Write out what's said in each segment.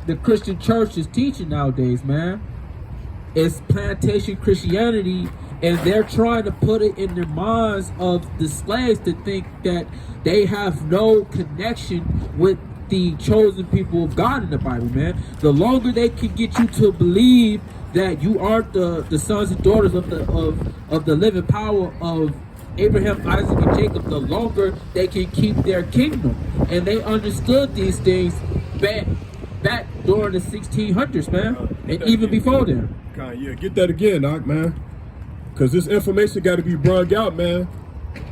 The Christian church is teaching nowadays, man. It's plantation Christianity, and they're trying to put it in their minds of the slaves to think that they have no connection with the chosen people of God in the Bible, man. The longer they can get you to believe that you aren't the sons and daughters of the living power of Abraham, Isaac, and Jacob, the longer they can keep their kingdom. And they understood these things back during the 1600s, man, and even before then. Yeah, get that again, Doc, man. Because this information got to be brought out, man.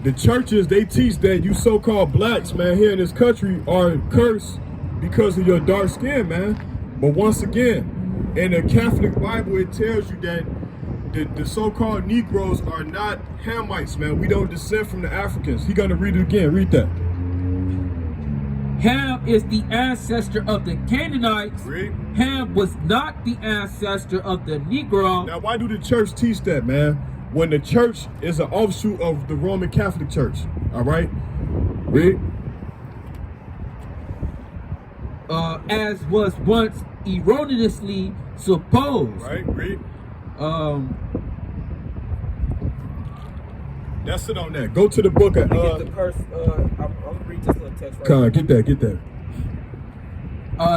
The churches, they teach that you so-called blacks, man, here in this country are cursed because of your dark skin, man. But once again, in the Catholic Bible, it tells you that the so-called Negroes are not Hamites, man. We don't descend from the Africans. He gonna read it again. Read that. Ham is the ancestor of the Canaanites. Read. Ham was not the ancestor of the Negro. Now, why do the church teach that, man? When the church is an offshoot of the Roman Catholic Church. All right? Read. As was once erroneously supposed. Right, read. That's it on that. Go to the book of get the curse. I'm gonna read this little text right now. get that.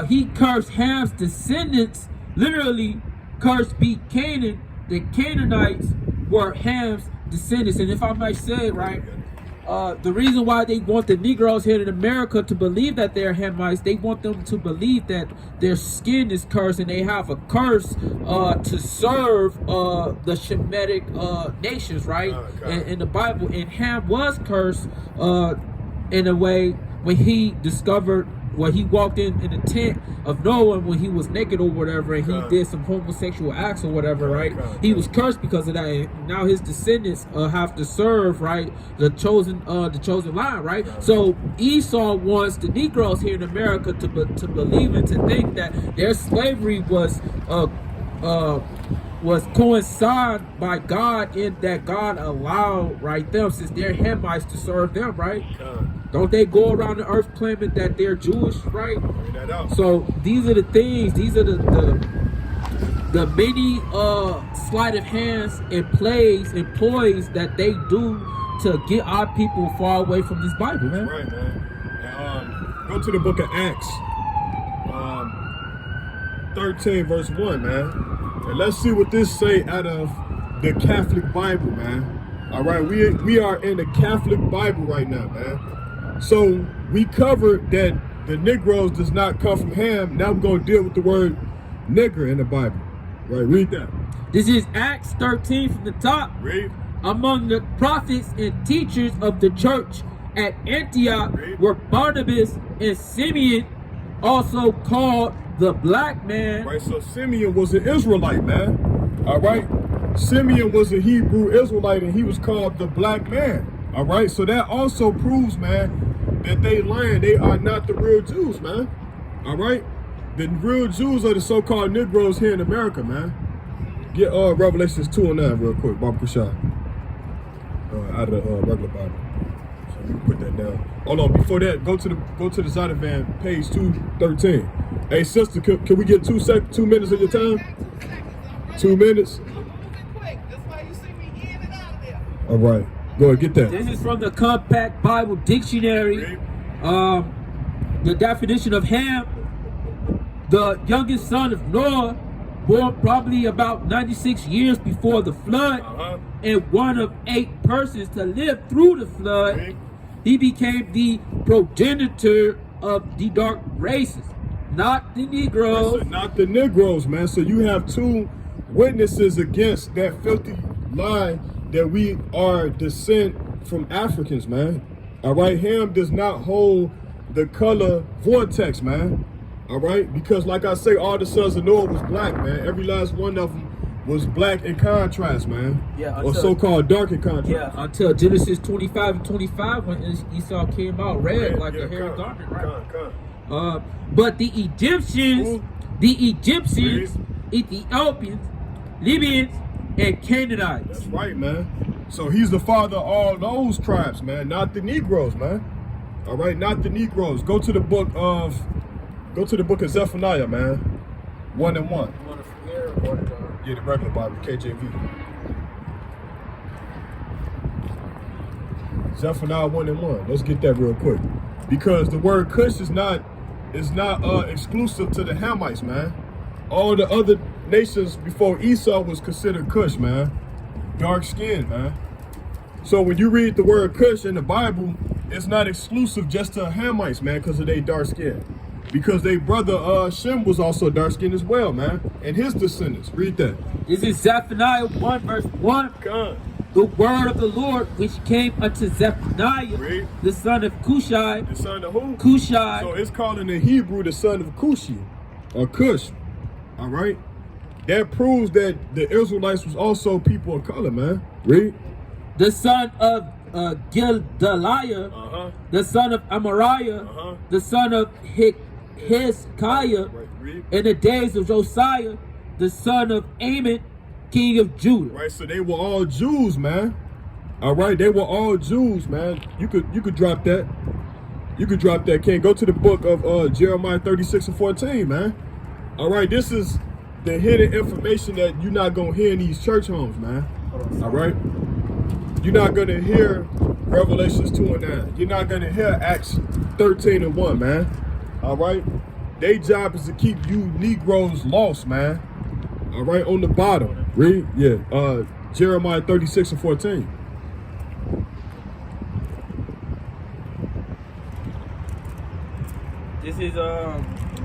He cursed Ham's descendants, literally cursed be Canaan. The Canaanites were Ham's descendants. And if I might say it right, the reason why they want the Negroes here in America to believe that they're Hamites, they want them to believe that their skin is cursed and they have a curse to serve the Shemitic nations, right? In the Bible. And Ham was cursed in a way when he discovered, when he walked in the tent of Noah when he was naked or whatever, and he did some homosexual acts or whatever, right? He was cursed because of that. And now his descendants have to serve, right, the chosen line, right? So Esau wants the Negroes here in America to believe and to think that their slavery was coincided by God, in that God allowed, right, them, since they're Hamites, to serve them, right? Don't they go around the earth claiming that they're Jewish, right? So these are the things, these are the many sleight of hands and plays and ploys that they do to get our people far away from this Bible, man. Right, man. Go to the book of Acts, 13 verse 1, man. And let's see what this say out of the Catholic Bible, man. All right, we are in the Catholic Bible right now, man. So we covered that the Negroes does not come from Ham. Now we're going to deal with the word nigger in the Bible. Right, read that. This is Acts 13 from the top. Read. Among the prophets and teachers of the church at Antioch were Barnabas and Simeon, also called the black man. Right, so Simeon was an Israelite, man. All right. Simeon was a Hebrew Israelite, and he was called the black man. All right, so that also proves, man, that they lying. They are not the real Jews, man. All right, the real Jews are the so-called Negroes here in America, man. Get Revelations 2:9 real quick, Bob Kushai, out of the regular Bible. So you can put that down. Hold on, before that, go to the Zonovan, page 213. Hey, sister, can we get 2 minutes of your time? 2 minutes. All right. Go ahead, get that. This is from the Compact Bible Dictionary. The definition of Ham: the youngest son of Noah, born probably about 96 years before the flood, and one of 8 persons to live through the flood. He became the progenitor of the dark races, not the Negroes. Not the Negroes, man. So you have 2 witnesses against that filthy lie that we are descent from Africans, man. All right, Ham does not hold the color vortex, man. All right, because like I say, all the sons of Noah was black, man. Every last one of them was black in contrast, man. Yeah, or so-called dark in contrast. Yeah, until Genesis 25 and 25, when Esau came out red like a hairy garment, right? But the Egyptians, Ethiopians, Libyans, and Canaanites. That's right, man. So he's the father of all those tribes, man, not the Negroes, man. All right, not the Negroes. Go to the book of Go to the book of Zephaniah, man. 1 and 1. You want it from here or the Yeah, the regular Bible, KJV. Zephaniah 1 and 1. Let's get that real quick. Because the word Cush is not exclusive to the Hamites, man. All the other nations before Esau was considered Cush, man. Dark skin, man. So when you read the word Cush in the Bible, it's not exclusive just to Hamites, man, because of their dark skin. Because their brother Shem was also dark skinned as well, man. And his descendants. Read that. This is Zephaniah 1 verse 1. God. The word of the Lord which came unto Zephaniah, Read. the son of Cushai. The son of who? Cushai. So it's called in the Hebrew the son of Cushi, or Cush. All right? That proves that the Israelites was also people of color, man. Read. The son of Gildaliah, the son of Amariah, the son of Hezekiah, in the days of Josiah, the son of Ammon, king of Judah. Right, so they were all Jews, man. All right, they were all Jews, man. You could drop that. You could drop that, King. Go to the book of Jeremiah 36 and 14, man. All right, this is the hidden information that you're not gonna hear in these church homes, man. All right, you're not gonna hear Revelations 2 and 9. You're not gonna hear Acts 13 and 1, man. All right, their job is to keep you Negroes lost, man. All right, on the bottom. Read, yeah, Jeremiah 36 and 14. This is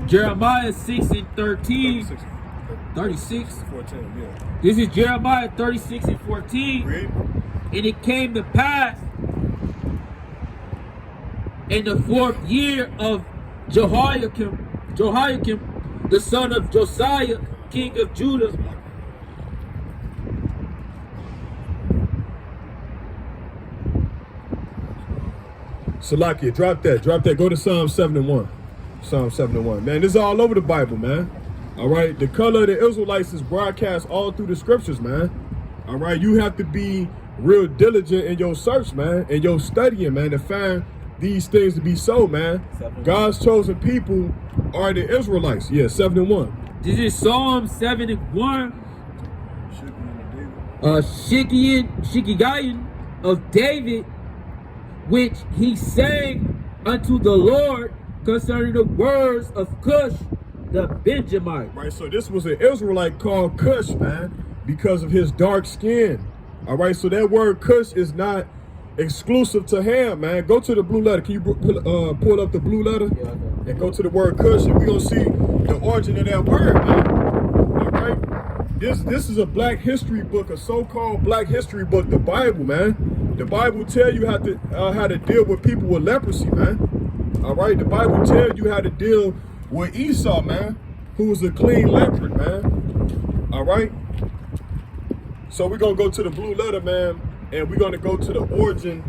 Jeremiah 6 and 13. 36. 14, yeah. This is Jeremiah 36 and 14. Read. And it came to pass in the 4th year of Jehoiakim, the son of Josiah, king of Judah. Salakia, drop that. Go to Psalm 7 and 1. Psalm 7 and 1. Man, this is all over the Bible, man. All right, the color of the Israelites is broadcast all through the scriptures, man. All right, you have to be real diligent in your search, man, and your studying, man, to find these things to be so, man. God's chosen people are the Israelites. Yeah, 7 and 1. This is Psalm 7 and 1. Shikigayan of David, which he sang unto the Lord concerning the words of Cush the Benjamite. Right, so this was an Israelite called Cush, man, because of his dark skin. All right, so that word Cush is not exclusive to Ham, man. Go to the blue letter. Can you pull up the blue letter? Yeah, okay. And go to the word Cush, and we're going to see the origin of that word, man. All right? This is a black history book, a so-called black history book, the Bible, man. The Bible tell you how to deal with people with leprosy, man. All right? The Bible tell you how to deal with Esau, man, who was a clean leopard, man. All right? So we're going to go to the blue letter, man, and we're going to go to the origin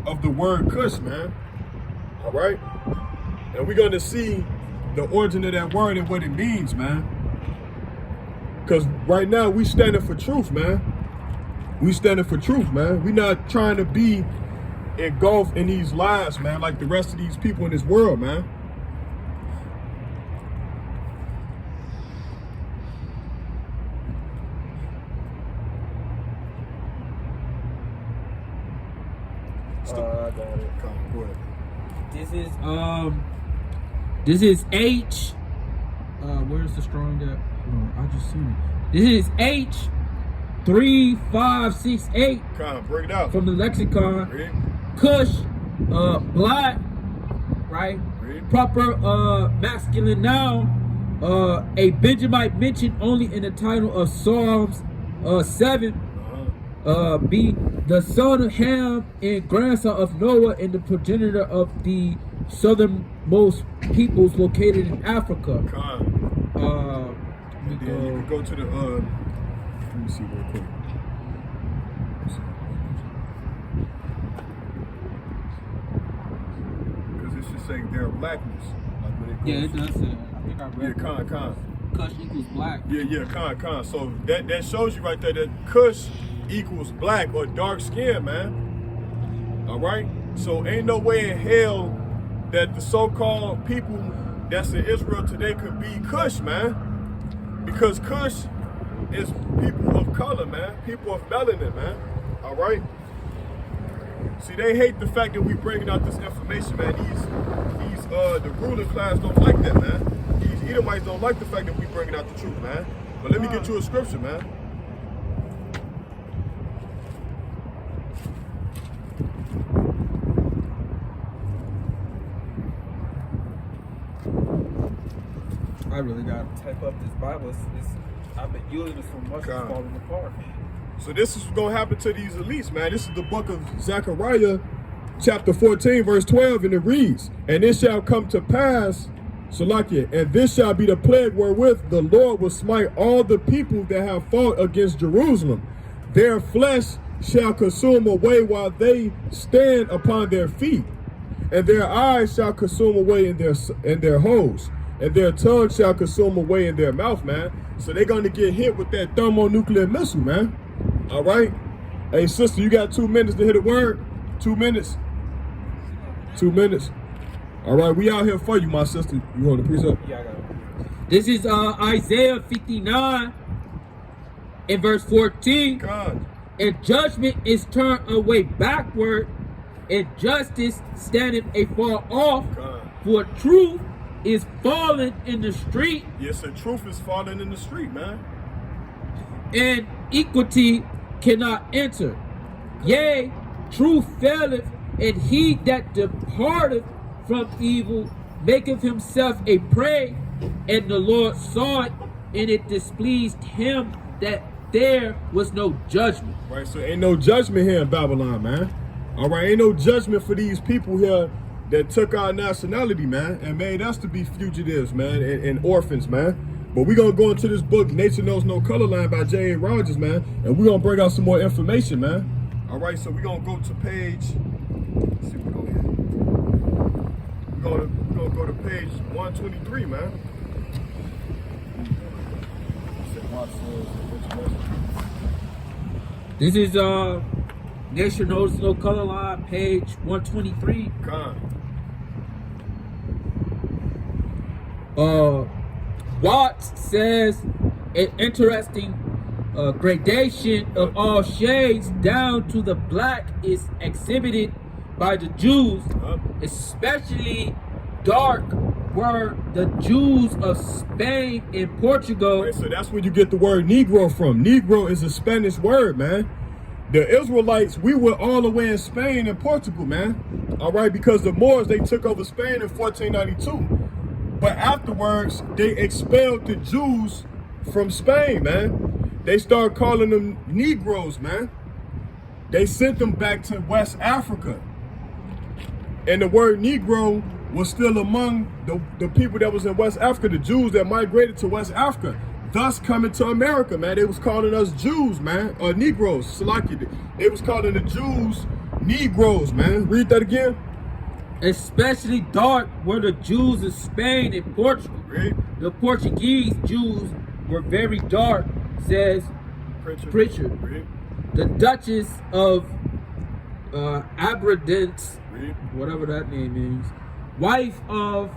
of the word Cush, man. All right? And we're going to see the origin of that word and what it means, man. Because right now we standing for truth, man. We standing for truth, man. We not trying to be engulfed in these lies, man, like the rest of these people in this world, man. I got it. Come on, go ahead. This is H. Where's the strong that? I just seen it. This is H 3568 Come on, bring it out. from the lexicon. Read. Cush, black, right? Read. Proper masculine noun. A Benjamite mentioned only in the title of Psalms 7. B, the son of Ham and grandson of Noah and the progenitor of the southernmost peoples located in Africa. And then you can go to the let me see real quick. Because it should say their blackness. Like when it goes, Yeah, it does say. I think I read. Yeah, con. Cush equals black. Yeah, con. So that shows you right there that Cush equals black or dark skin, man. All right. So ain't no way in hell that the so-called people that's in Israel today could be Kush, man. Because Kush is people of color, man. People of melanin, man. All right? See, they hate the fact that we bringing out this information, man. The ruling class don't like that, man. These Edomites don't like the fact that we bringing out the truth, man. But let me get you a scripture, man. I really gotta type up this Bible. I've been using it so much, it's falling apart. So this is gonna happen to these elites, man. This is the book of Zechariah, chapter 14, verse 12, and it reads, "And it shall come to pass, Salakia, and this shall be the plague wherewith the Lord will smite all the people that have fought against Jerusalem. Their flesh shall consume away while they stand upon their feet, and their eyes shall consume away in their holes, and their tongue shall consume away in their mouth," man. So they're gonna get hit with that thermonuclear missile, man. All right? Hey, sister, you got 2 minutes to hit a word? 2 minutes? 2 minutes. All right, we out here for you, my sister. You want to precept? Yeah, I got it. This is Isaiah 59 in verse 14. God. "And judgment is turned away backward, and justice standeth afar off. God. For truth is fallen in the street, Yes, the truth is falling in the street, man. and equity cannot enter. Yea, truth faileth, and he that departeth from evil maketh himself a prey. And the Lord saw it, and it displeased him that there was no judgment." Right, so ain't no judgment here in Babylon, man. All right, ain't no judgment for these people here that took our nationality, man, and made us to be fugitives, man, and orphans, man. But we're going to go into this book, Nature Knows No Color Line by J.A. Rogers, man, and we're going to bring out some more information, man. All right, so we're going to go to page, let's see what we go here. We're going to go to page 123, man. This is Nation Knows No Color Line, page 123. Watts says an interesting gradation of all shades down to the black is exhibited by the Jews, especially dark were the Jews of Spain and Portugal. Right, so that's where you get the word Negro from. Negro is a Spanish word, man. The Israelites, we were all the way in Spain and Portugal, man. All right, because the Moors, they took over Spain in 1492. But afterwards, they expelled the Jews from Spain, man. They started calling them Negros, man. They sent them back to West Africa. And the word Negro was still among the people that was in West Africa, the Jews that migrated to West Africa, thus coming to America, man. They was calling us Jews, man, or Negroes. Salaki. They was calling the Jews Negroes, man. Read that again. Especially dark were the Jews of Spain and Portugal. Read. The Portuguese Jews were very dark, says Pritchard. Read. The Duchess of Aberdeen's, Read. whatever that name means, wife of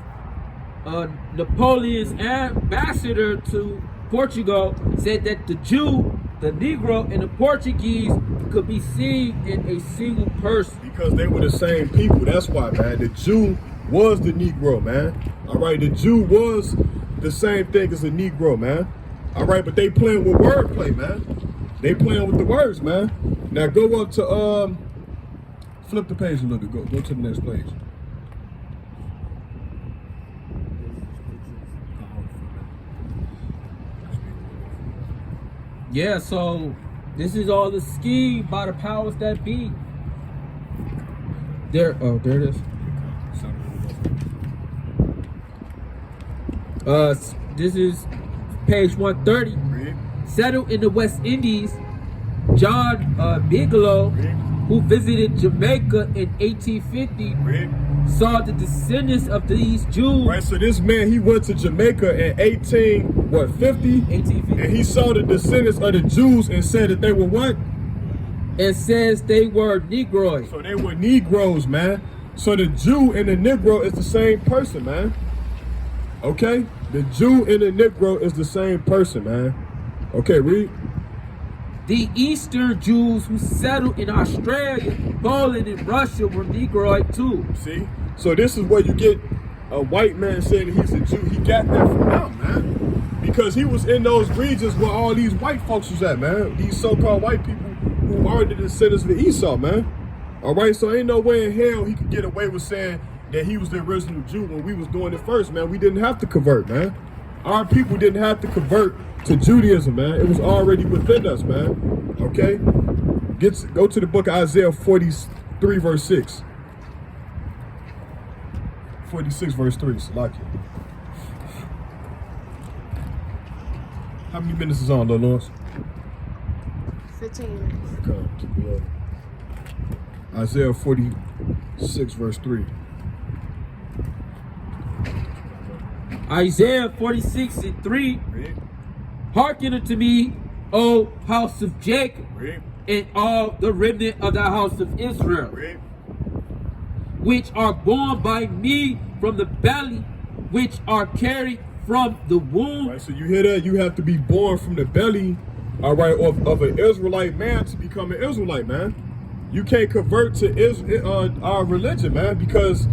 Napoleon's ambassador to Portugal, said that the Jew, the Negro, and the Portuguese could be seen in a single person. Because they were the same people. That's why, man. The Jew was the Negro, man. All right, the Jew was the same thing as a Negro, man. All right, but they playing with wordplay, man. They playing with the words, man. Now go up to flip the page a little bit. Go to the next page. Yeah, so this is all the scheme by the powers that be. There it is. This is page 130. Settled in the West Indies, John Bigelow, who visited Jamaica in 1850, saw the descendants of these Jews. Right, so this man, he went to Jamaica in 1850? 1850. And he saw the descendants of the Jews and said that they were what? It says they were Negroids. So they were Negroes, man. So the Jew and the Negro is the same person, man. Okay? The Jew and the Negro is the same person, man. Okay, read. The Eastern Jews who settled in Australia, Poland, and Russia were Negroid too. See? So this is where you get a white man saying he's a Jew. He got that from them, man. Because he was in those regions where all these white folks was at, man. These so-called white people who are the descendants of Esau, man. All right? So ain't no way in hell he could get away with saying that he was the original Jew when we was doing it first, man. We didn't have to convert, man. Our people didn't have to convert to Judaism, man. It was already within us, man. Okay? Go to the book of Isaiah 43, verse 6. 46, verse 3. Salakia. How many minutes is on, Lil Lawrence? 15 minutes. Okay, keep it up. Isaiah 46, verse 3. Isaiah 46 and 3. Read. Hearken unto me, O house of Jacob, Read. and all the remnant of the house of Israel, Read. which are born by me from the belly, which are carried from the womb. Right, so you hear that? You have to be born from the belly, all right, of an Israelite man to become an Israelite, man. You can't convert to our religion, man, because,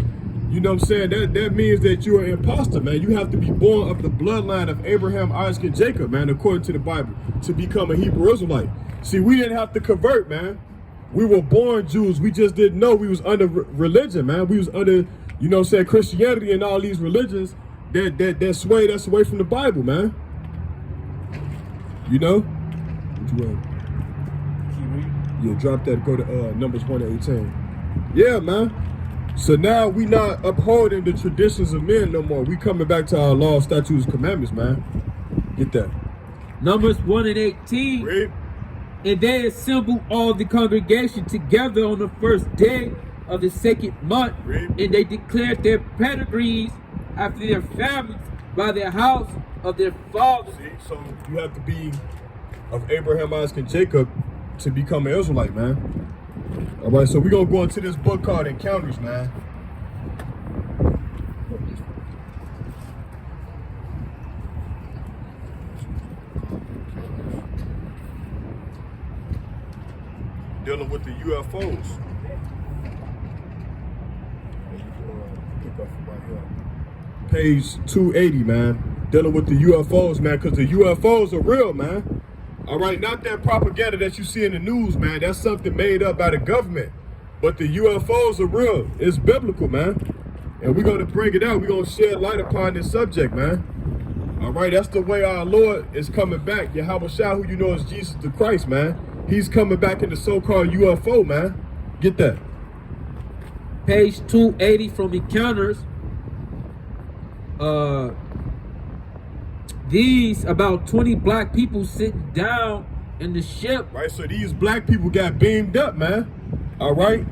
you know what I'm saying, that means that you're an imposter, man. You have to be born of the bloodline of Abraham, Isaac, and Jacob, man, according to the Bible, to become a Hebrew Israelite. See, we didn't have to convert, man. We were born Jews. We just didn't know we was under religion, man. We was under, you know what I'm saying, Christianity and all these religions that sway us away from the Bible, man. You know? What you want? Yeah, drop that, go to Numbers 1 to 18. Yeah, man. So now we not upholding the traditions of men no more. We coming back to our law, statutes, commandments, man. Get that. Numbers 1 and 18. Read. And they assembled all the congregation together on the first day of the second month. Read. And they declared their pedigrees after their families by their house of their fathers. See, so you have to be of Abraham, Isaac, and Jacob to become an Israelite, man. All right, so we're going to go into this book called Encounters, man. Dealing with the UFOs. Page 280, man. Dealing with the UFOs, man, because the UFOs are real, man. All right, not that propaganda that you see in the news, man. That's something made up by the government. But the UFOs are real. It's biblical, man. And we're going to bring it out. We're going to shed light upon this subject, man. All right, that's the way our Lord is coming back. Yahweh Shah, who you know is Jesus the Christ, man. He's coming back in the so-called UFO, man. Get that. Page 280 from Encounters. These about 20 black people sitting down in the ship. Right, so these black people got beamed up, man. All right.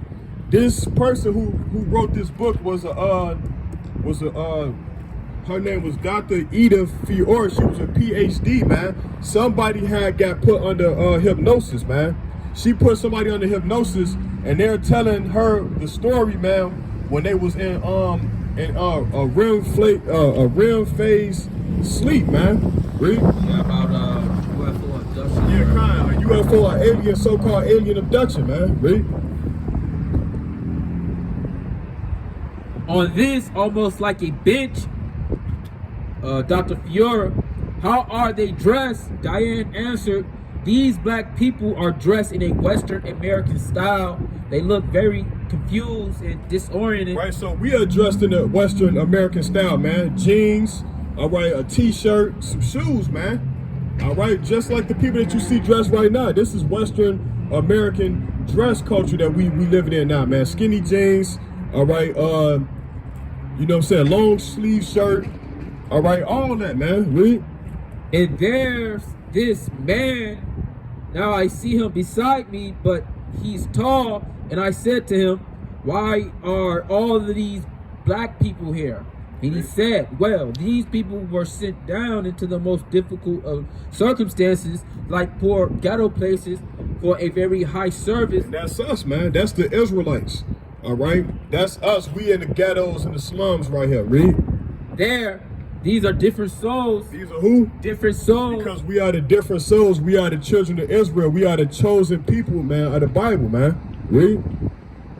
This person who wrote this book was her name was Dr. Ida Fiore. She was a PhD, man. Somebody had got put under hypnosis, man. She put somebody under hypnosis, and they're telling her the story, man, when they was in a REM phase sleep, man. Read. Yeah, about UFO abduction. Yeah, kind of a UFO or alien, so-called alien abduction, man. Read. On this, almost like a bench, Dr. Fiora, how are they dressed? Diane answered, these black people are dressed in a Western American style. They look very confused and disoriented. Right, so we are dressed in a Western American style, man. Jeans, all right, a t-shirt, some shoes, man. All right, just like the people that you see dressed right now. This is Western American dress culture that we living in now, man. Skinny jeans, all right, you know what I'm saying, long sleeve shirt, all right, all that, man. Read. And there's this man. Now I see him beside me, but he's tall. And I said to him, why are all of these black people here? And he said, well, these people were sent down into the most difficult of circumstances, like poor ghetto places, for a very high service. And that's us, man. That's the Israelites. All right? That's us. We in the ghettos and the slums right here. Read. There, These are different souls. These are who? Different souls. Because we are the different souls. We are the children of Israel. We are the chosen people, man, of the Bible, man. Read.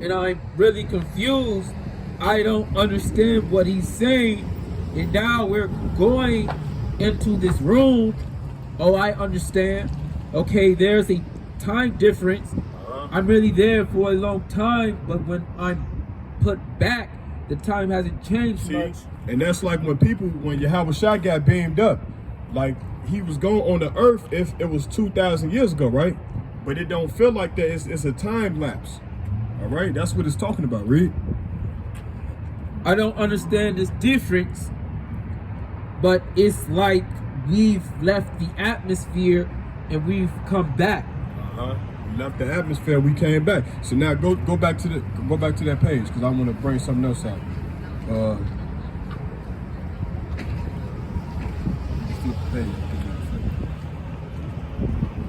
And I'm really confused. I don't understand what he's saying. And now we're going into this room. Oh, I understand. Okay, there's a time difference. I'm really there for a long time, but when I'm put back, the time hasn't changed much. And that's like when Yahweh Shai got beamed up, like he was going on the earth if it was 2,000 years ago, right? But it don't feel like that. It's a time lapse. All right, that's what it's talking about. Read. I don't understand this difference, but it's like we've left the atmosphere and we've come back. We left the atmosphere. We came back. So now go back to that page because I want to bring something else out. Flip the page.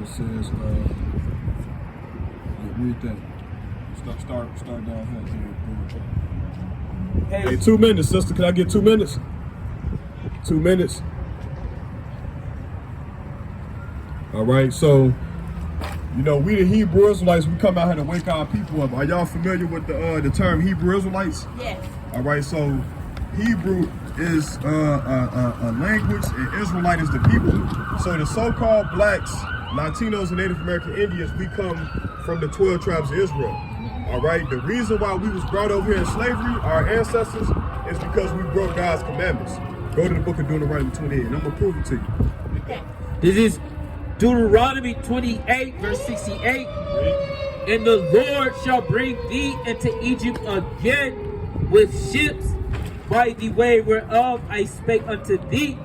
It says, read that. Start down here. Hey, 2 minutes, sister. Can I get 2 minutes? 2 minutes. All right, so you know we the Hebrew Israelites. We come out here to wake our people up. Are y'all familiar with the term Hebrew Israelites? Yes. All right, so Hebrew is a language, and Israelite is the people. So the so-called blacks, Latinos, and Native American Indians, we come from the 12 tribes of Israel. All right, the reason why we was brought over here in slavery, our ancestors, is because we broke God's commandments. Go to the book of Deuteronomy 28, and I'm gonna prove it to you. Okay. This is Deuteronomy 28, verse 68. And the Lord shall bring thee into Egypt again with ships by the way whereof I spake unto thee.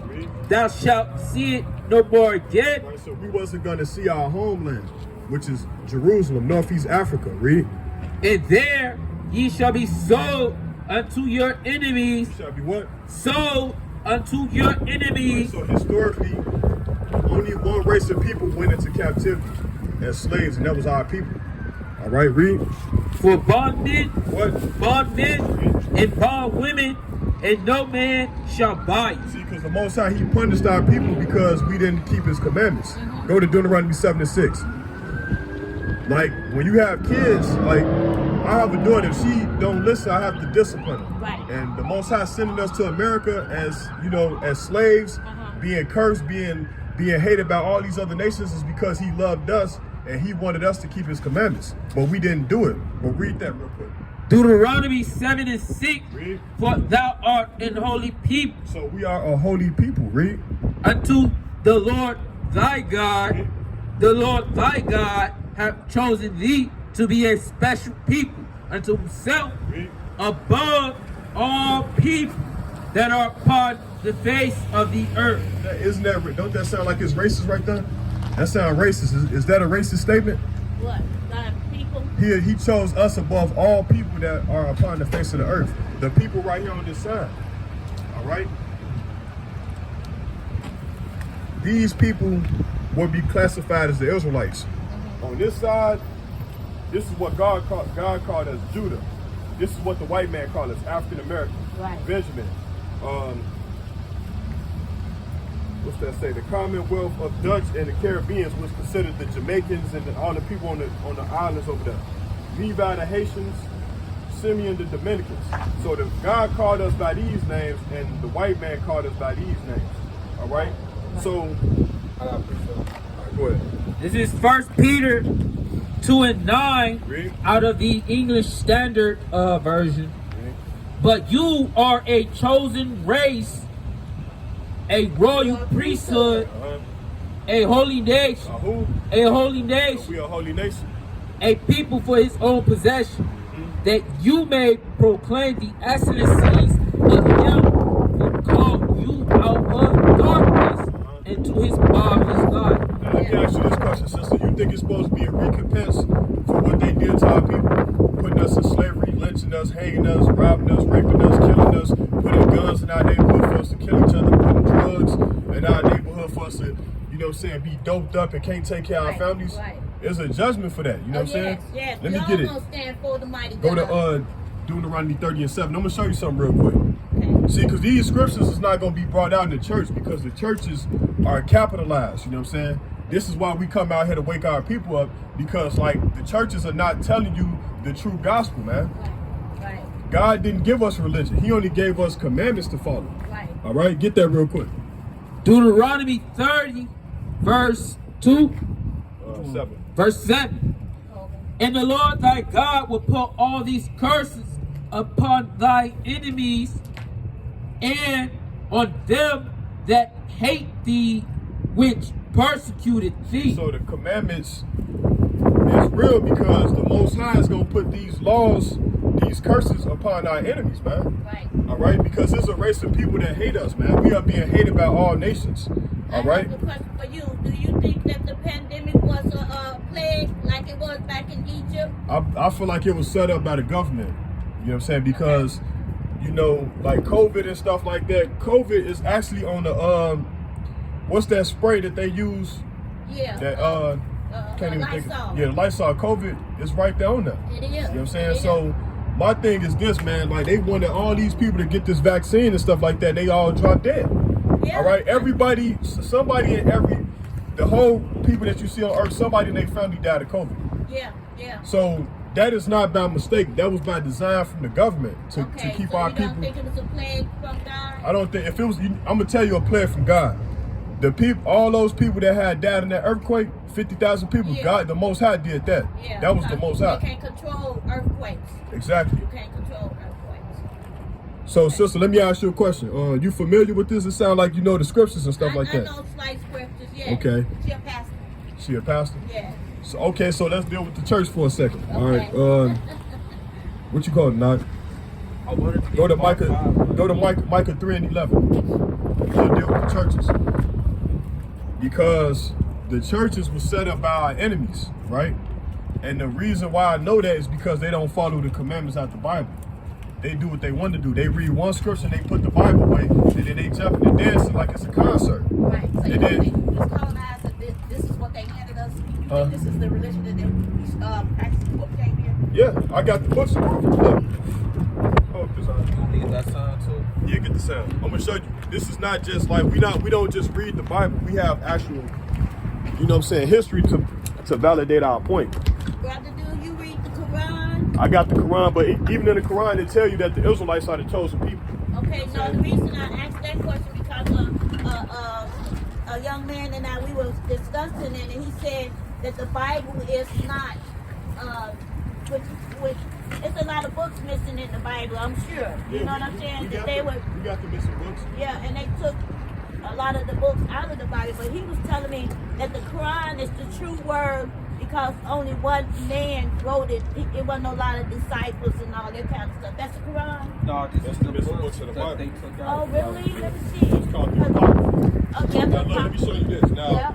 Thou shalt see it no more again. Right, so we wasn't gonna see our homeland, which is Jerusalem, Northeast Africa. Read. And there ye shall be sold unto your enemies. You shall be what? Sold unto your enemies. So historically, only one race of people went into captivity as slaves, and that was our people. All right, read. For bondmen, What? bondmen and bondwomen, and no man shall buy you. See, because the Most High, he punished our people because we didn't keep his commandments. Go to Deuteronomy 7 and 6. Like, when you have kids, like, I have a daughter, if she don't listen, I have to discipline her. Right. And the Most High sending us to America as, you know, as slaves, being cursed, being hated by all these other nations is because he loved us and he wanted us to keep his commandments. But we didn't do it. But read that real quick. Deuteronomy 7 and 6. Read. For thou art an holy people So we are a holy people. Read. unto the Lord thy God. The Lord thy God hath chosen thee to be a special people unto himself Read. above all people that are upon the face of the earth. Isn't that, don't that sound like it's racist right there? That sounds racist. Is that a racist statement? What? God people? He chose us above all people that are upon the face of the earth. The people right here on this side. All right? These people will be classified as the Israelites. On this side, this is what God called us Judah. This is what the white man called us African American. Right. Benjamin. What's that say? The Commonwealth of Dutch and the Caribbeans was considered the Jamaicans and all the people on the islands over there. Levi the Haitians, Simeon the Dominicans. So God called us by these names and the white man called us by these names. All right? So, I got go ahead. This is 1 Peter 2 and 9 Read. out of the English Standard Version. Read. But you are a chosen race, a royal priesthood, a holy nation, Who? a holy nation, We are a holy nation. a people for his own possession, that you may proclaim the excellencies of him who called you out of darkness into his marvelous light. Now, let me ask you this question, sister. You think it's supposed to be a recompense for what they did to our people? Putting us in slavery, lynching us, hanging us, robbing us, raping us, killing us, putting guns in our neighborhood for us to kill each other, putting drugs in our neighborhood for us to, you know what I'm saying, be doped up and can't take care of our families? Right. There's a judgment for that, you know what I'm saying? Yes. Let me get it. Stand for the mighty Go God. to Deuteronomy 30 and 7. I'm going to show you something real quick. Okay. See, because these scriptures is not going to be brought out in the church because the churches are capitalized. You know what I'm saying? This is why we come out here to wake our people up, because like the churches are not telling you the true gospel, man. Right. God didn't give us religion. He only gave us commandments to follow. Right. All right, get that real quick. Deuteronomy 30, verse 2, 7. verse 7. Okay. And the Lord thy God will put all these curses upon thy enemies and on them that hate thee, which persecuted thee. So the commandments is real because the Most High is going to put these laws, these curses upon our enemies, man. Right. All right, because there's a race of people that hate us, man. We are being hated by all nations. All right. I have a question for you. Do you think that the pandemic was a plague like it was back in Egypt? I feel like it was set up by the government. You know what I'm saying? Because, you know, like COVID and stuff like that. COVID is actually on the what's that spray that they use? Yeah. That can't even think. Lysol. Yeah, Lysol. COVID is right there on there. It is. You know what I'm saying? It is. So my thing is this, man. Like they wanted all these people to get this vaccine and stuff like that. They all dropped dead. Yeah. All right. Everybody, somebody in the whole people that you see on earth, somebody in their family died of COVID. Yeah. Yeah. So that is not by mistake. That was by design from the government to keep so our you people. don't think it was a plague from God? I don't think if it was. I'm gonna tell you a player from God. The people, all those people that had died in that earthquake, 50,000 people. Yeah. God, the Most High did that. Yeah. That was the because Most High. You can't control earthquakes. Exactly. You can't control earthquakes. So, sister, let me ask you a question. You familiar with this? It sounds like you know the scriptures and stuff like I that. know slight scriptures, yeah. Okay. She a pastor. She a pastor? Yeah. So, okay, so let's deal with the church for a second. All right. Okay. What you call it, Knock? I wanted to Go to get part Micah. five. Go to Micah 3 and 11. We'll deal with the churches because the churches were set up by our enemies, right? And the reason why I know that is because they don't follow the commandments out the Bible. They do what they want to do. They read one scripture and they put the Bible away, and then they jumping and dancing like it's a concert. Right. So you And think then, we was colonized and this is what they handed us? You think this is the religion that they practiced before we came here? yeah, I got the books to prove it. Look. Oh, this Need that sound too. Yeah, get the sound. I'm gonna show you. This is not just like we don't just read the Bible. We have actual, you know what I'm saying, history to validate our point. Brother, do you read the Quran? I got the Quran, but even in the Quran, they tell you that the Israelites are the chosen people. Okay, no, the reason I asked that question because a young man and we were discussing it, and he said that the Bible is not, which it's a lot of books missing in the Bible, I'm sure. You know what I'm saying? We got the missing books. Yeah, and they took a lot of the books out of the Bible, but he was telling me that the Quran is the true word because only one man wrote it. It wasn't a lot of disciples and all that kind of stuff. That's the Quran? No, this That's is the the missing books books of the that Bible. they took Oh, out. really? Let me see. It's called the Apocrypha. Okay, Now, look, let me show you this. Now, Yeah.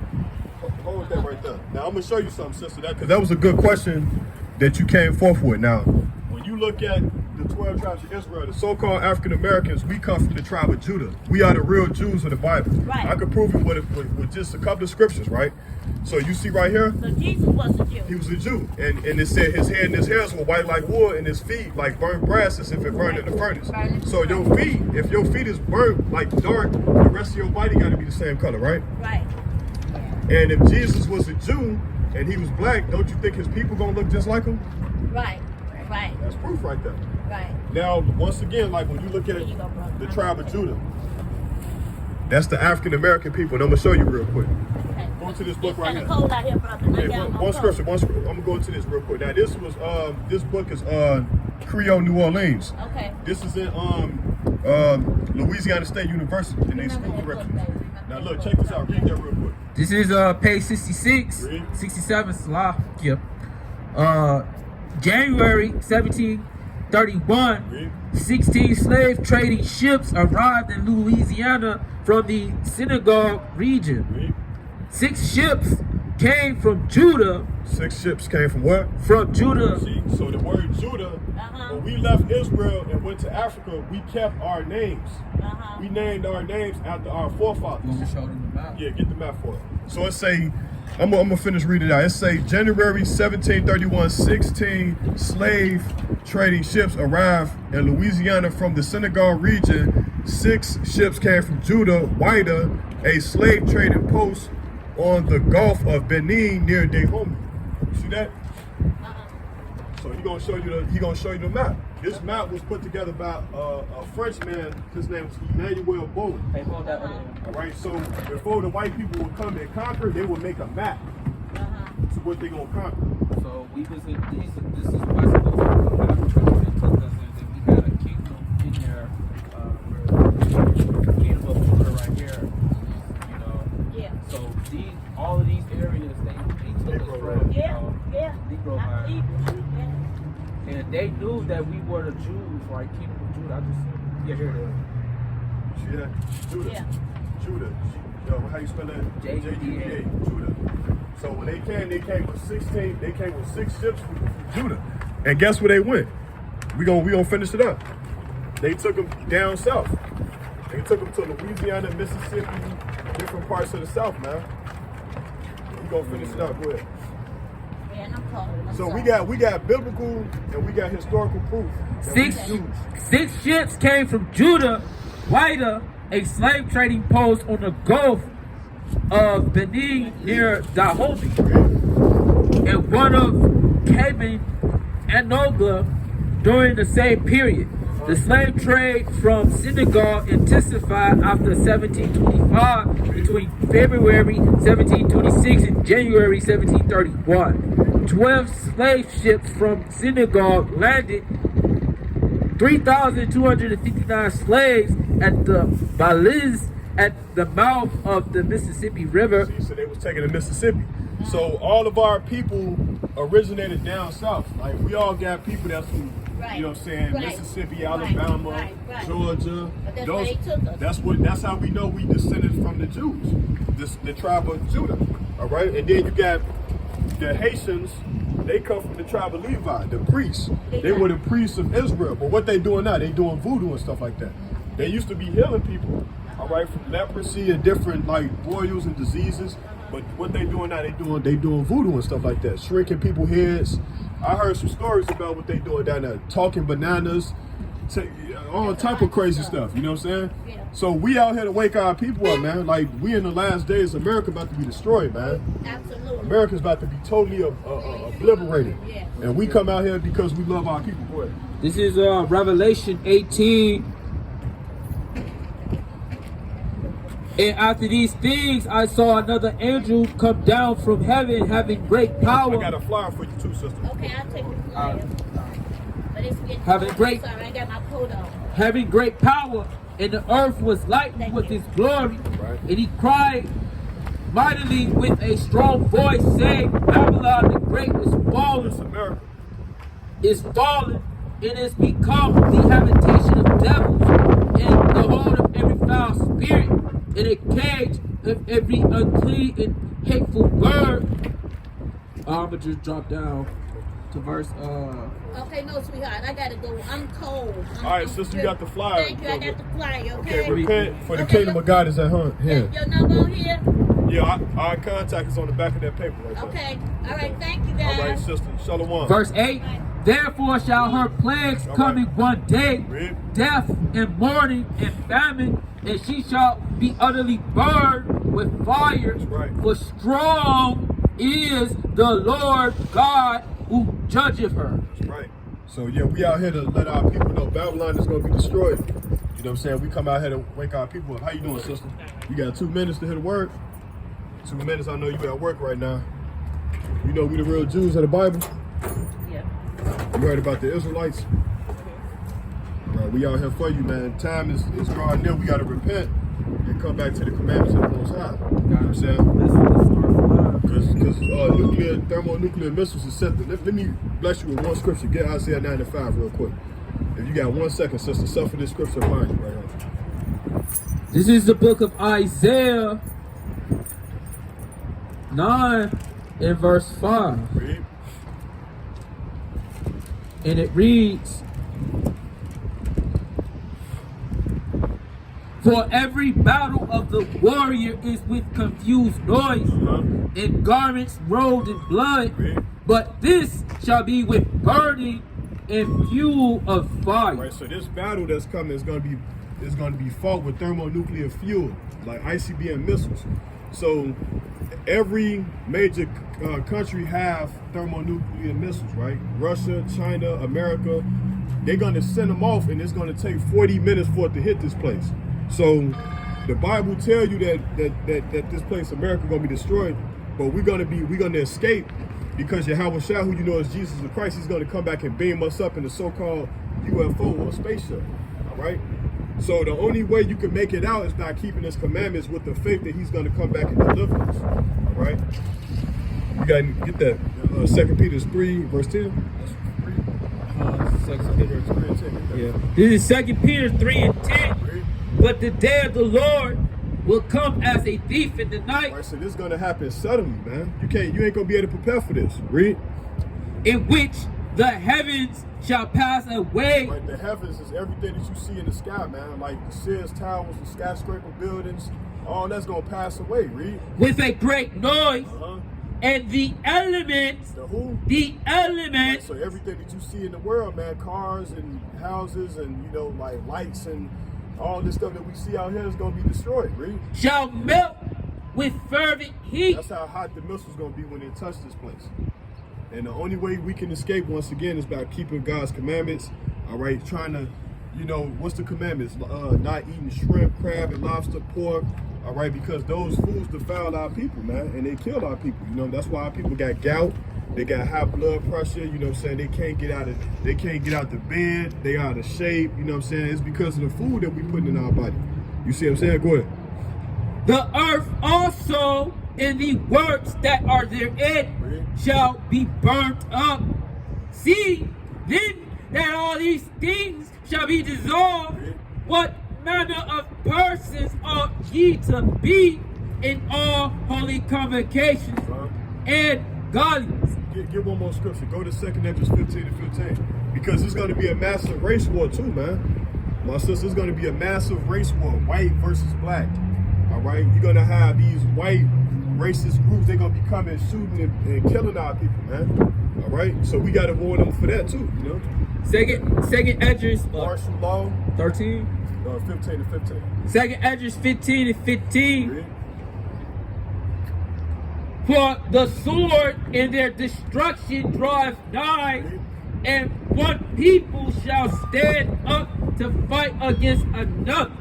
hold that right there. Now, I'm gonna show you something, sister, because that was a good question that you came forth with. Now, when you look at the 12 tribes of Israel, the so-called African Americans, we come from the tribe of Judah. We are the real Jews of the Bible. Right. I could prove it with just a couple of scriptures, right? So you see right here, So Jesus was a Jew. he was a Jew, and it said his head and his hairs were white like wool, and his feet like burnt brass, as if it burned in the furnace. So your feet, if your feet is burnt like dark, the rest of your body got to be the same color, right? Right. And if Jesus was a Jew and he was black, don't you think his people gonna look just like him? Right. Right. That's proof right there. Right. Now, once again, like when you look at Here you go, brother. the tribe of Judah, that's the African American people, and I'm gonna show you real quick. Okay. Go to this book It's right kind here. of cold out here, brother. Now Hey, y'all one gonna scripture. I'm gonna go into this real quick. Now, this book is Creole New Orleans. Okay. This is in Louisiana State University, and they Remember school that book, curriculum. baby. Remember Now, that look, book. check this out. Read that real quick. This is page 66, Read. 67, Slovakia. January 1731, Read. 16 slave trading ships arrived in Louisiana from the Senegal region. Read. 6 ships came from Judah. 6 ships came from what? From Judah. See, so the word Judah, when we left Israel and went to Africa, we kept our names. We named our names after our forefathers. Show them the map. Yeah, get the map for it. So it say, I'm gonna finish reading it out. It say January 1731, 16 slave trading ships arrived in Louisiana from the Senegal region 6 ships came from Judah, Wida, a slave trading post on the Gulf of Benin near Dahomey. You see that? So he gonna show you the map. This map was put together by a Frenchman. His name was Emmanuel Bowling. Hey, hold that. All right. So before the white people would come and conquer, they would make a map to what they gonna conquer. So we was in this is West Coast Africa that took us in. Then we had a kingdom in there, kingdom of Judah right here. You know. Yeah. So all of these areas they took us from. Negro I believe land. it. Yeah. And they knew that we were the Jews, right? Kingdom of Judah. Here it is. See that? Judah. Yeah. Judah. Yo, how you spell that? J-U-D-A. Judah. So when they came with 16. They came with 6 ships from Judah. And guess where they went? We gonna finish it up. They took them down south. They took them to Louisiana, Mississippi, different parts of the South, man. We gonna finish it up. Go ahead. Man, I'm calling. So we got biblical and we got historical proof. Six ships came from Judah, Wida, a slave trading post on the Gulf of Benin near Dahomey, and one of Cabin and Nogla during the same period. The slave trade from Senegal intensified after 1725 between February 1726 and January 1731. 12 slave ships from Senegal landed 3,259 slaves at the Balize at the mouth of the Mississippi River. So they was taking the Mississippi. So all of our people originated down south. Like we all got people that's from, you know what I'm saying, Mississippi, Alabama, Georgia. But that's where they took us. That's how we know we descended from the Jews, the tribe of Judah. All right, and then you got the Haitians. They come from the tribe of Levi, the priests. They were the priests of Israel. But what they doing now? They doing voodoo and stuff like that. They used to be healing people, all right, from leprosy and different like boils and diseases. But what they doing now? They doing voodoo and stuff like that, shrinking people's heads. I heard some stories about what they doing down there, talking bananas, all type of crazy stuff. You know what I'm saying? Yeah. So we out here to wake our people up, man. Like we in the last days, America about to be destroyed, man. Absolutely. America's about to be totally obliterated. Yeah. And we come out here because we love our people. Go ahead. This is Revelation 18. And after these things, I saw another angel come down from heaven, having great power. I got a flyer for you too, sister. Okay, I'll take the flyer. But it's getting Having great- Sorry, I got my coat on. Having great power, and the earth was lightened with his glory. Right. And he cried mightily with a strong voice, saying, Babylon the Great It's fallen, America. and is become the habitation of devils, and the hold of every foul spirit, and a cage of every unclean and hateful word. I'm gonna just drop down to verse. Okay, no, sweetheart, I gotta go. I'm cold. All right, sister, you got the flyer. Thank you, I got the flyer, Okay, okay? repent for the Okay, kingdom of God is at hand. Your number on here? Yeah, our contact is on the back of that paper right there. Okay, all right, thank you, guys. All right, sister. Shalom. Verse 8. Therefore shall her plagues come in one day, Read. death and mourning and famine, and she shall be utterly burned with fire. That's right. For strong is the Lord God who judgeth her. That's right. So yeah, we out here to let our people know Babylon is going to be destroyed. You know what I'm saying? We come out here to wake our people up. How you doing, sister? You got 2 minutes to hit a word. 2 minutes. I know you at work right now. You know we the real Jews of the Bible. Yeah. You heard about the Israelites? We out here for you, man. Time is drawing near. We got to repent and come back to the commandments of the Most High. You know what I'm saying? Because thermonuclear missiles is set to. Let me bless you with one scripture. Get Isaiah 95 real quick. If you got 1 second, sister, suffer this scripture behind you right here. This is the book of Isaiah 9 and verse 5. Read. And it reads, For every battle of the warrior is with confused noise, and garments robed in blood, but this shall be with burning and fuel of fire. Right, so this battle that's coming is going to be is going to be fought with thermonuclear fuel, like ICBM missiles. So every major country have thermonuclear missiles, right? Russia, China, America. They're going to send them off, and it's going to take 40 minutes for it to hit this place. So the Bible tells you that this place, America, going to be destroyed, but we're going to escape, because Yahweh Shah, who you know is Jesus the Christ, he's going to come back and beam us up in the so-called UFO or spaceship. All right. So the only way you can make it out is by keeping his commandments with the faith that he's going to come back and deliver us. All right. You got to get that. 2 Peter 3, verse 10. 2 Peter 3 and 10. Yeah. This is 2 Peter 3 and 10. But the day of the Lord will come as a thief in the night. All right, so this is going to happen suddenly, man. You ain't going to be able to prepare for this. Read. In which the heavens shall pass away. Right, the heavens is everything that you see in the sky, man. Like the Sears Towers, the skyscraper buildings, all that's going to pass away. Read. With a great noise. And the elements. The who? The elements. Right, so everything that you see in the world, man, cars and houses and, you know, like lights and all this stuff that we see out here is going to be destroyed. Read. Shall melt with fervent heat. That's how hot the missile's going to be when they touch this place. And the only way we can escape, once again, is by keeping God's commandments. All right, trying to, you know, what's the commandments? Not eating shrimp, crab, and lobster, pork. All right, because those foods defile our people, man, and they kill our people. You know, that's why our people got gout. They got high blood pressure. You know what I'm saying? They can't get out of the bed. They out of shape. You know what I'm saying? It's because of the food that we putting in our body. You see what I'm saying? Go ahead. The earth also and the works that are therein shall be burnt up. See, then that all these things shall be dissolved. What manner of persons ought ye to be in all holy convocations and godliness? Get one more scripture. Go to 2 Negros 15 and 15. Because it's going to be a massive race war too, man. My sister, it's going to be a massive race war, white versus black. All right? You're going to have these white racist groups. They're going to be coming, shooting, and killing our people, man. All right? So we got to warn them for that too, you know? Second Esdras martial law 13. 15 and 15. Second Esdras 15 and 15. Read. For the sword in their destruction draweth nigh, and one people shall stand up to fight against another,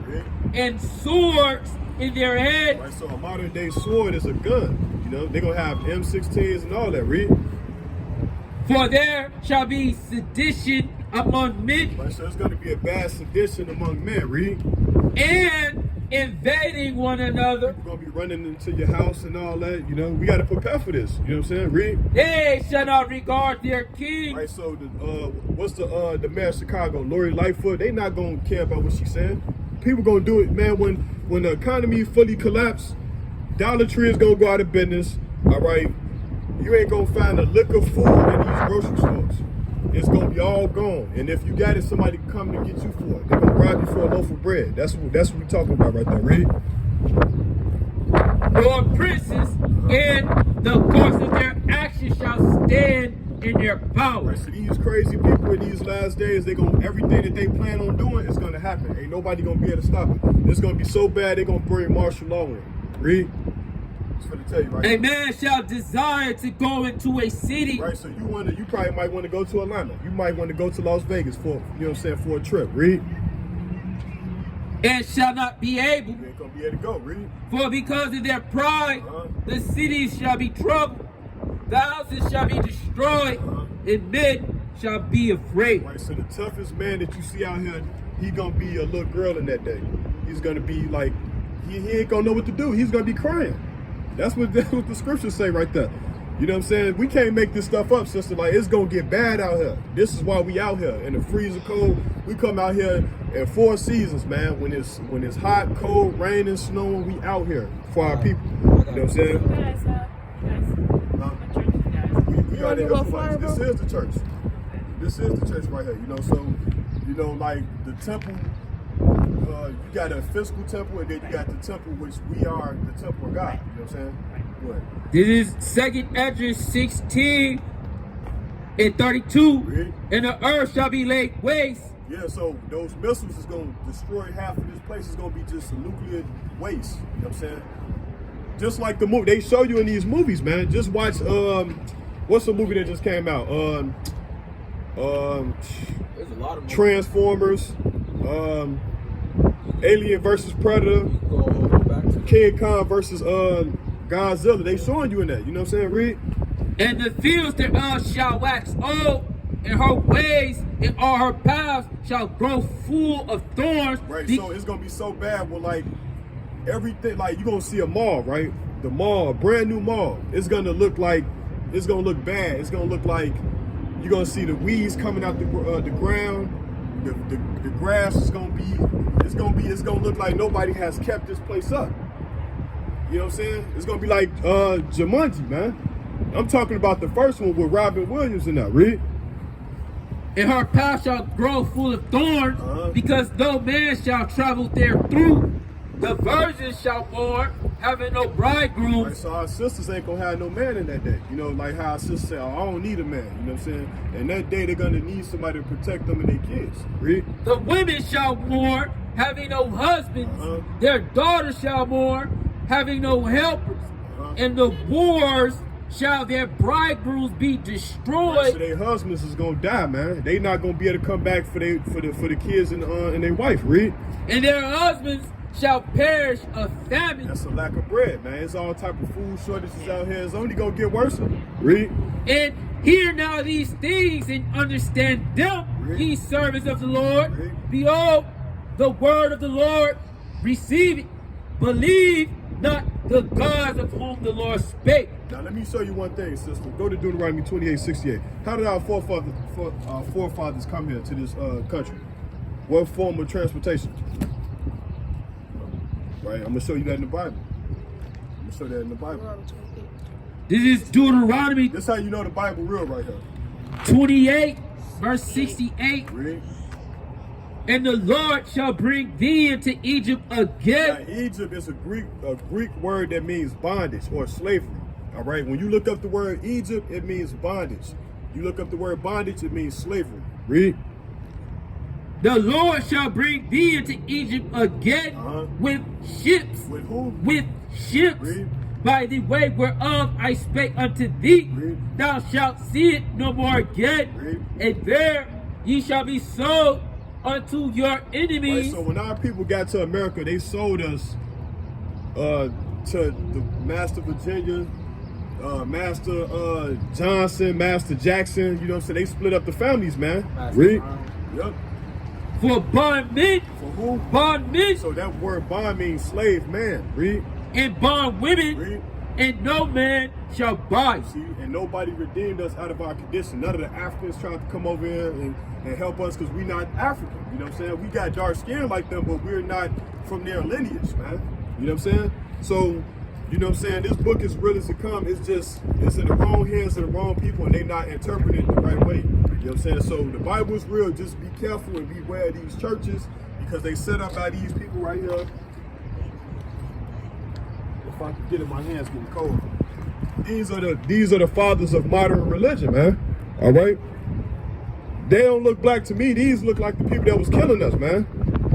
and swords in their head. Right, so a modern day sword is a gun. You know, they're going to have M16s and all that. Read. For there shall be sedition among men. Right, so it's going to be a bad sedition among men. Read. And invading one another. People going to be running into your house and all that. You know, we got to prepare for this. You know what I'm saying? Read. They shall not regard their king. Right, so what's the mayor of Chicago, Lori Lightfoot? They not going to care about what she said. People going to do it, man. When the economy fully collapse, Dollar Tree is going to go out of business. All right. You ain't going to find a lick of food in these grocery stores. It's going to be all gone. And if you got it, somebody come to get you for it. They're going to rob you for a loaf of bread. That's what we're talking about right there. Read. Your princes and the course of their actions shall stand in their power. Right, so these crazy people in these last days, everything that they plan on doing is going to happen. Ain't nobody going to be able to stop it. It's going to be so bad, they're going to bring martial law in. Read. To tell you, right? A man shall desire to go into a city. Right, so you probably might want to go to Atlanta. You might want to go to Las Vegas for, you know what I'm saying, for a trip. Read. And shall not be able. You ain't gonna be able to go. Read. For because of their pride, the cities shall be troubled, the houses shall be destroyed, and men shall be afraid. Right, so the toughest man that you see out here, he gonna be a little girl in that day. He's gonna be like, he ain't gonna know what to do. He's gonna be crying. That's what the scriptures say right there. You know what I'm saying? We can't make this stuff up, sister. Like, it's gonna get bad out here. This is why we out here in the freezer cold. We come out here in 4 seasons, man. When it's hot, cold, raining, snowing, we out here for our people. You know what I'm saying? We are there. This is the church. This is the church right here. You know, so you know, like the temple. You got a physical temple, and then you got the temple, which we are the temple of God. You know what I'm saying? Go ahead. This is 2 Esdras 16 and 32. Read. And the earth shall be laid waste, Yeah, so those missiles is gonna destroy half of this place. It's gonna be just a nuclear waste. You know what I'm saying? Just like the movie they show you in these movies, man. Just watch what's the movie that just came out? There's a lot of Transformers, Alien versus Predator, King Kong versus Godzilla. They showing you in that. You know what I'm saying? Read. And the fields thereof shall wax old, and her ways and all her paths shall grow full of thorns. Right, so it's gonna be so bad with like everything. Like you're gonna see a mall, right? The mall, a brand new mall. It's gonna look like, it's gonna look bad. It's gonna look like you're gonna see the weeds coming out the ground. The grass is gonna be, it's gonna look like nobody has kept this place up. You know what I'm saying? It's gonna be like Jumanji, man. I'm talking about the first one with Robin Williams in that. Read. And her path shall grow full of thorns, because no man shall travel there through. The virgins shall mourn, having no bridegroom. Right, so our sisters ain't gonna have no man in that day. You know, like how our sisters say, oh, I don't need a man. You know what I'm saying? And that day they're gonna need somebody to protect them and their kids. Read. The women shall mourn, having no husbands. Their daughters shall mourn, having no helpers. And the wars shall their bridegrooms be destroyed. Right, so their husbands is gonna die, man. They not gonna be able to come back for the kids and their wife. Read. And their husbands shall perish of famine. That's a lack of bread, man. It's all type of food shortages out here. It's only gonna get worse. Read. And hear now these things and understand them, Read. ye servants of the Lord. Read. Behold, the word of the Lord, receive it. Believe not the gods of whom the Lord spake. Now let me show you one thing, sister. Go to Deuteronomy 28:68. How did our forefathers come here to this country? What form of transportation? Right, I'm gonna show you that in the Bible. I'm gonna show that in the Bible. This is Deuteronomy This how you know the Bible real right here. 28, verse 68. Read. And the Lord shall bring thee into Egypt Now, again. Egypt is a Greek word that means bondage or slavery. All right, when you look up the word Egypt, it means bondage. You look up the word bondage, it means slavery. Read. The Lord shall bring thee into Egypt again with ships. With who? With ships. Read. By the way whereof I spake unto thee. Read. Thou shalt see it no more again. Read. And there ye shall be sold unto your Right, enemies. so when our people got to America, they sold us to the Master Virginia, Master Johnson, Master Jackson. You know what I'm saying? They split up the families, man. Read. Yep. For bondmen. For who? Bondmen. So that word bond means slave man. Read. And bondwomen. Read. And no man shall buy. See, and nobody redeemed us out of our condition. None of the Africans tried to come over here and help us because we're not African. You know what I'm saying? We got dark skin like them, but we're not from their lineage, man. You know what I'm saying? So, you know what I'm saying? This book is real as it comes. It's just, it's in the wrong hands of the wrong people and they not interpreting it the right way. You know what I'm saying? So the Bible is real. Just be careful and beware of these churches because they set up by these people right here. If I can get it, my hands getting cold. These are the fathers of modern religion, man. All right? They don't look black to me. These look like the people that was killing us, man.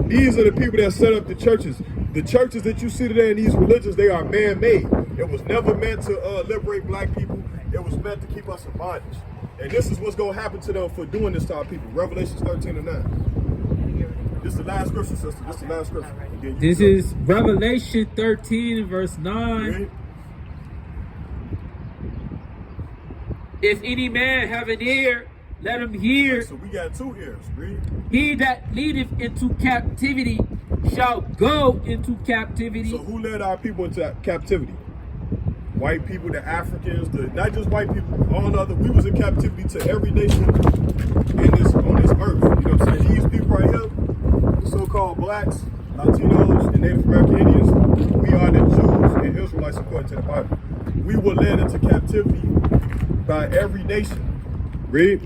These are the people that set up the churches. The churches that you see today in these religions, they are man-made. It was never meant to liberate black people. It was meant to keep us in bondage. And this is what's going to happen to them for doing this to our people. Revelation 13:9. This is the last scripture, sister. This is the last scripture. This is Revelation 13 verse 9. Read. If any man have an ear, let him hear. So we got two ears. Read. He that leadeth into captivity shall go into captivity. So who led our people into captivity? White people, the Africans, not just white people, all other. We was in captivity to every nation on this earth. You know what I'm saying? These people right here, the so-called blacks, Latinos, and Native American Indians, we are the Jews and Israelites according to the Bible. We were led into captivity by every nation. Read.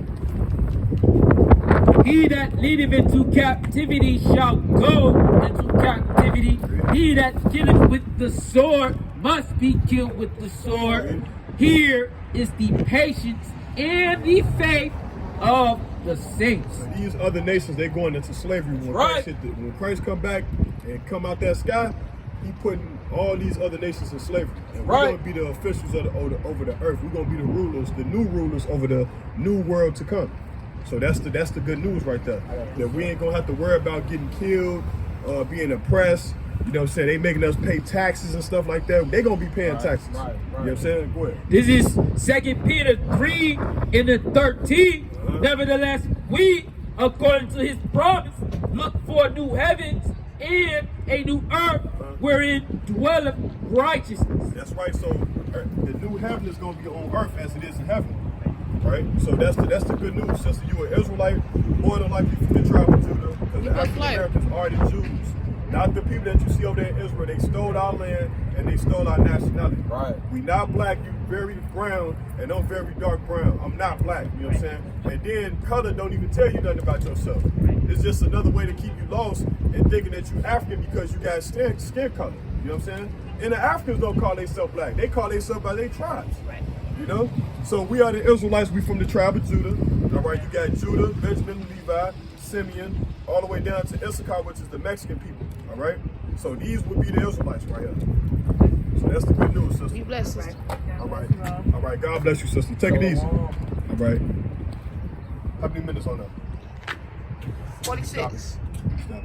He that leadeth into captivity shall go into captivity. He that killeth with the sword must be killed with the sword. Here is the patience and the faith of the saints. So these other nations, they going into slavery. When Christ come back and come out that sky, he putting all these other nations in slavery. And we're going to be the officials over the earth. We're going to be the rulers, the new rulers over the new world to come. So that's the good news right there. That we ain't going to have to worry about getting killed, being oppressed. You know what I'm saying? They making us pay taxes and stuff like that. They going to be paying taxes. You know what I'm saying? Go ahead. This is 2 Peter 3 and the 13. Nevertheless, we, according to his promise, look for new heavens and a new earth wherein dwelleth righteousness. That's right. So the new heaven is going to be on earth as it is in heaven. Right? So that's the good news. Sister, you an Israelite, more than likely from the tribe of Judah, because the African Americans are the Jews. Not the people that you see over there in Israel. They stole our land and they stole our nationality. Right. We not black, you very brown, and I'm very dark brown. I'm not black, you know what I'm saying? And then color don't even tell you nothing about yourself. It's just another way to keep you lost and thinking that you African because you got skin color. You know what I'm saying? And the Africans don't call themselves black. They call themselves by their tribes. Right. You know? So we are the Israelites. We from the tribe of Judah. All right, you got Judah, Benjamin, Levi, Simeon, all the way down to Issachar, which is the Mexican people. All right? So these would be the Israelites right here. So that's the good news, sister. Be blessed, sister. All right. All right. God bless you, sister. Take it easy. All right. How many minutes on that? 46. Stop.